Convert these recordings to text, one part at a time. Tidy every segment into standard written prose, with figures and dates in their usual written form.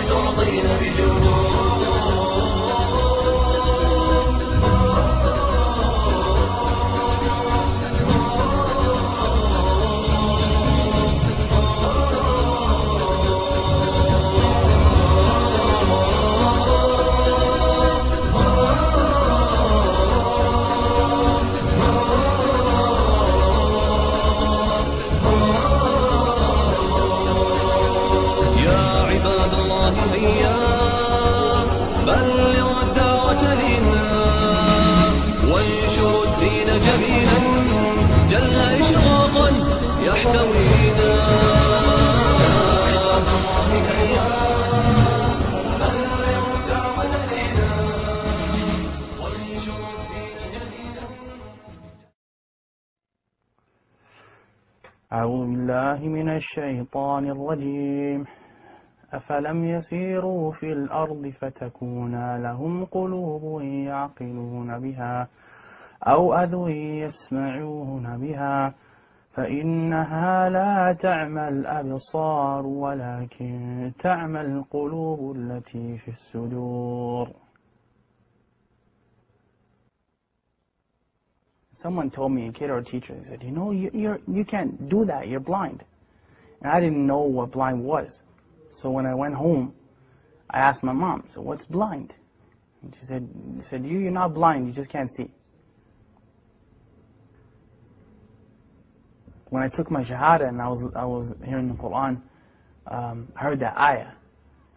تعطين بجنون. بلغوا الدعوة لنا وانشروا الدين جميلا جل إشراقا يحتوينا. عباد الله هيا بلغوا الدعوة لنا وانشروا الدين جميلا. أعوذ بالله من الشيطان الرجيم. أفلم يسيروا في الأرض فتكون لهم قلوب يعقلون بها أو أذن يسمعون بها فإنها لا تعمى الأبصار ولكن تعمى القلوب التي في الصدور. Someone told me, a kid or a teacher, they said, you know, you can't do that, you're blind. And I didn't know what blind was. So when I went home, I asked my mom, so what's blind? And she said, you're not blind, you just can't see. When I took my shahada and I was hearing the Quran, I heard that ayah.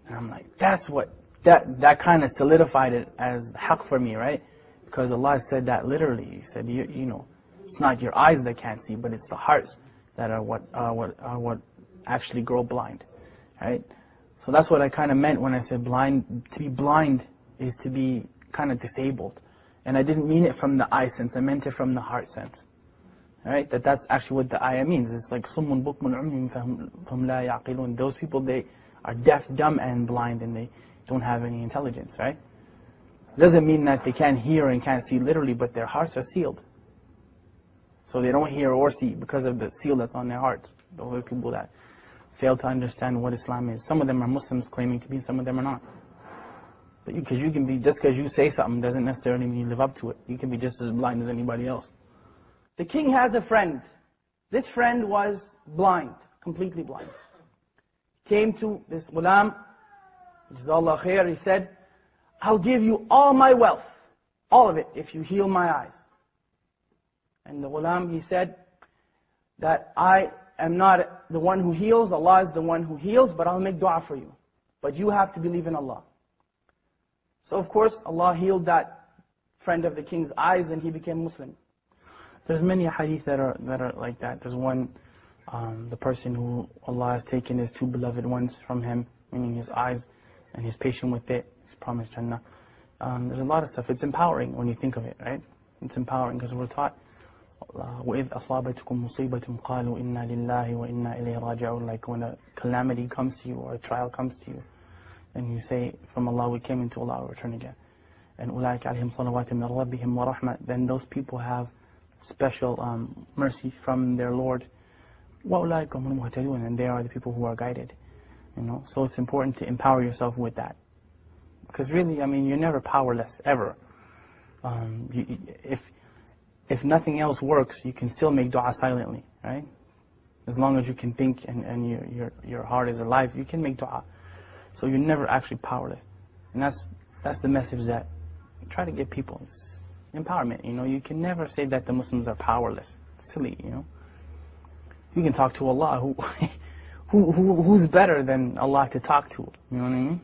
And I'm like, that kind of solidified it as haqq for me, right? Because Allah said that literally. He said, you know, it's not your eyes that can't see, but it's the hearts that are what actually grow blind. Right? So that's what I kind of meant when I said blind. To be blind is to be kind of disabled. And I didn't mean it from the eye sense, I meant it from the heart sense. Right? That's actually what the ayah means. It's like summun bukmun umyun fahum la ya'qilun. Those people, they are deaf, dumb, and blind, and they don't have any intelligence, right? It doesn't mean that they can't hear and can't see literally, but their hearts are sealed. So they don't hear or see because of the seal that's on their hearts. Those are people that fail to understand what Islam is. Some of them are Muslims claiming to be, and some of them are not. But because you can be, just because you say something doesn't necessarily mean you live up to it. You can be just as blind as anybody else. The king has a friend. This friend was blind, completely blind. Came to this ghulam, Jazakallah khair, he said, I'll give you all my wealth, all of it, if you heal my eyes. And the ghulam, he said, that I am not the one who heals, Allah is the one who heals, but I'll make dua for you. But you have to believe in Allah. So of course, Allah healed that friend of the king's eyes and he became Muslim. There's many hadith that are like that. There's one, the person who Allah has taken his two beloved ones from him, meaning his eyes, and he's patient with it, he's promised Jannah. There's a lot of stuff. It's empowering when you think of it, right? It's empowering because we're taught, وَإِذْ أَصَابَتْكُمْ مُصِيبَةٌ قَالُوا إِنَّا لِلَّهِ وَإِنَّا إِلَيْهِ رَاجِعُونَ. Like when a calamity comes to you or a trial comes to you, and you say, from Allah we came, into Allah we return again. And أُولَٰئِكَ عَلَيْهِمْ صَلَوَاتٍ مِّن رَبِّهِمْ وَرَحْمَةٍ. Then those people have special mercy from their Lord. وَأُولَٰئِكَ هُمُ الْمُهْتَدُونَ. And they are the people who are guided. You know, so it's important to empower yourself with that. Because really, I mean, you're never powerless, ever. If nothing else works, you can still make dua silently, right? As long as you can think and your heart is alive, you can make dua. So you're never actually powerless. And that's the message that I try to give people. It's empowerment, you know. You can never say that the Muslims are powerless. It's silly, you know. You can talk to Allah, who's better than Allah to talk to, you know what I mean?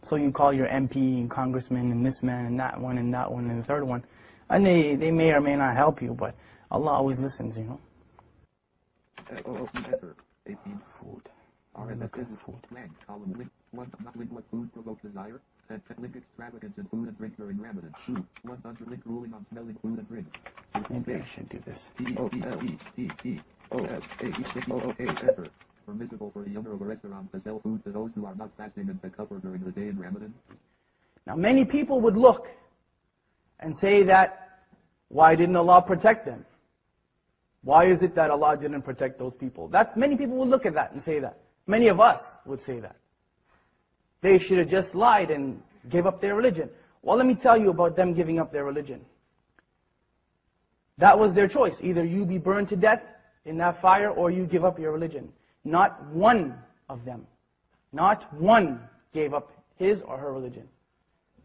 So you call your MP and congressman and this man and that one and that one and the third one. And they may or may not help you, but Allah always listens, you know. Food. Look at food. Food provoke desire. Link extravagance in food and drink during Ramadan. 100 link ruling on smelling food and drink. Maybe I should do this. Permissible for the owner of a restaurant to sell food to those who are not fasting and pick up during the day in Ramadan. Now many people would look and say that, why didn't Allah protect them? Why is it that Allah didn't protect those people? Many people would look at that and say that. Many of us would say that. They should have just lied and gave up their religion. Well, let me tell you about them giving up their religion. That was their choice. Either you be burned to death in that fire or you give up your religion. Not one of them, not one gave up his or her religion.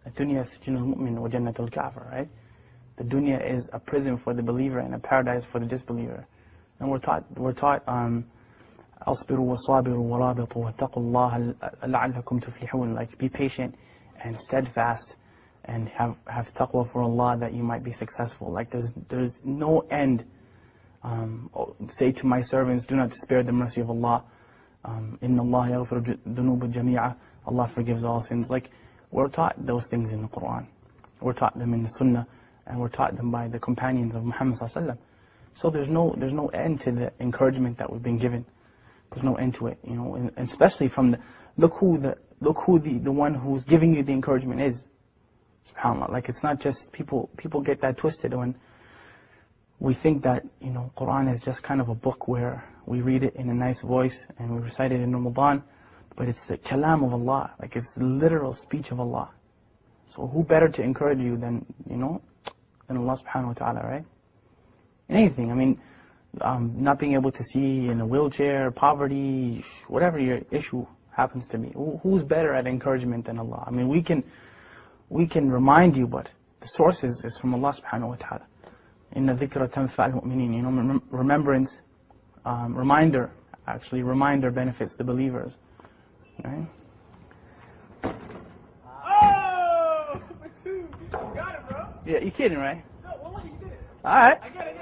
الدنيا سجن المؤمن وجنة الكافر, right? The dunya is a prison for the believer and a paradise for the disbeliever. And we're taught أصبروا وصابروا ورابطوا واتقوا الله لعلكم تفلحون. Like, be patient and steadfast and have taqwa for Allah that you might be successful. Like, there's no end. Say to my servants, do not despair the mercy of Allah. Inna Allah yaghfiru dhunuba jami'a. Allah forgives all sins. Like, we're taught those things in the Quran. We're taught them in the Sunnah, and we're taught them by the companions of Muhammad sallallahu alaihi wasallam. So there's no end to the encouragement that we've been given. There's no end to it, you know. And especially from look who the one who's giving you the encouragement is. SubhanAllah. Like, it's not just people get that twisted when we think that, you know, Quran is just kind of a book where we read it in a nice voice and we recite it in Ramadan, but it's the kalam of Allah. Like, it's the literal speech of Allah. So who better to encourage you than, you know, than Allah subhanahu wa ta'ala, right? Anything. I mean, not being able to see in a wheelchair, poverty, whatever your issue happens to be. Who's better at encouragement than Allah? I mean, we can remind you, but the source is from Allah subhanahu wa ta'ala. Inna dhikra tanfa'al mu'minin. You know, remembrance, reminder benefits the believers. Right? Oh! For two. You got it, bro. Yeah, you kidding, right? No, wallah, you did it. Alright. I get it.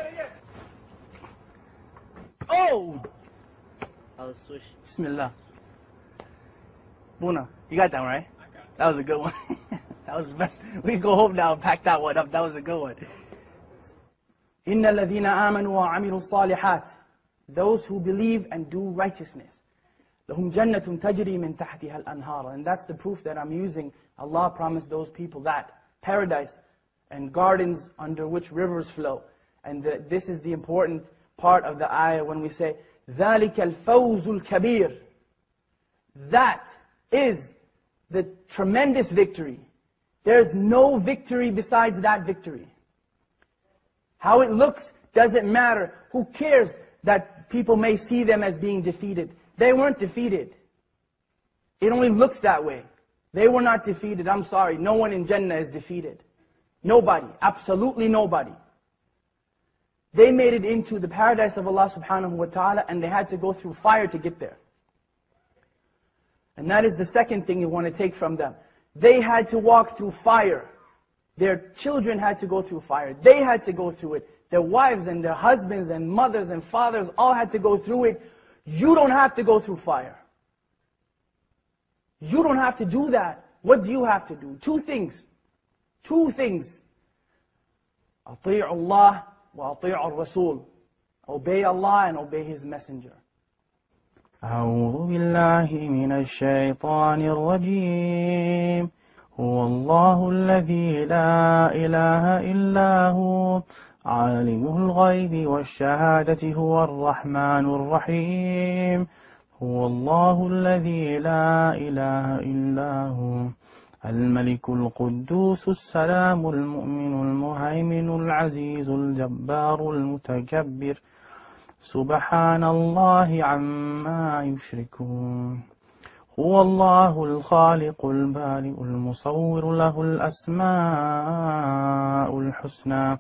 Oh! I'll switch. Bismillah. Buna, you got that one, right? I got it. That was a good one. That was the best. We can go home now and pack that one up. That was a good one. إِنَّ الَّذِينَ آمَنُوا وَعَمِلُوا الصَّالِحَاتِ. Those who believe and do righteousness. لَهُمْ جَنَّةٌ تَجْرِي مِنْ تَحْتِهَا الْأَنْهَارُ. And that's the proof that I'm using. Allah promised those people that. Paradise and gardens under which rivers flow. And this is the important part of the ayah when we say, ذَلِكَ الْفَوْزُ الْكَبِيرُ. That is the tremendous victory. There's no victory besides that victory. How it looks doesn't matter. Who cares that people may see them as being defeated? They weren't defeated. It only looks that way. They were not defeated. I'm sorry. No one in Jannah is defeated. Nobody. Absolutely nobody. They made it into the paradise of Allah subhanahu wa ta'ala, and they had to go through fire to get there. And that is the second thing you want to take from them. They had to walk through fire. Their children had to go through fire. They had to go through it. Their wives and their husbands and mothers and fathers all had to go through it. You don't have to go through fire. You don't have to do that. What do you have to do? Two things. Two things. أطيعوا الله وأطيعوا الرسول. Obey Allah and obey His Messenger. أعوذ بالله من الشيطان الرجيم هو الله الذي لا إله إلا هو عالم الغيب والشهادة هو الرحمن الرحيم هو الله الذي لا إله إلا هو الملك القدوس السلام المؤمن المهيمن العزيز الجبار المتكبر سبحان الله عما يشركون هو الله الخالق البارئ المصور له الأسماء الحسنى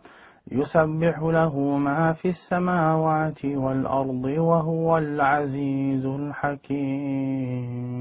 يسبح له ما في السماوات والأرض وهو العزيز الحكيم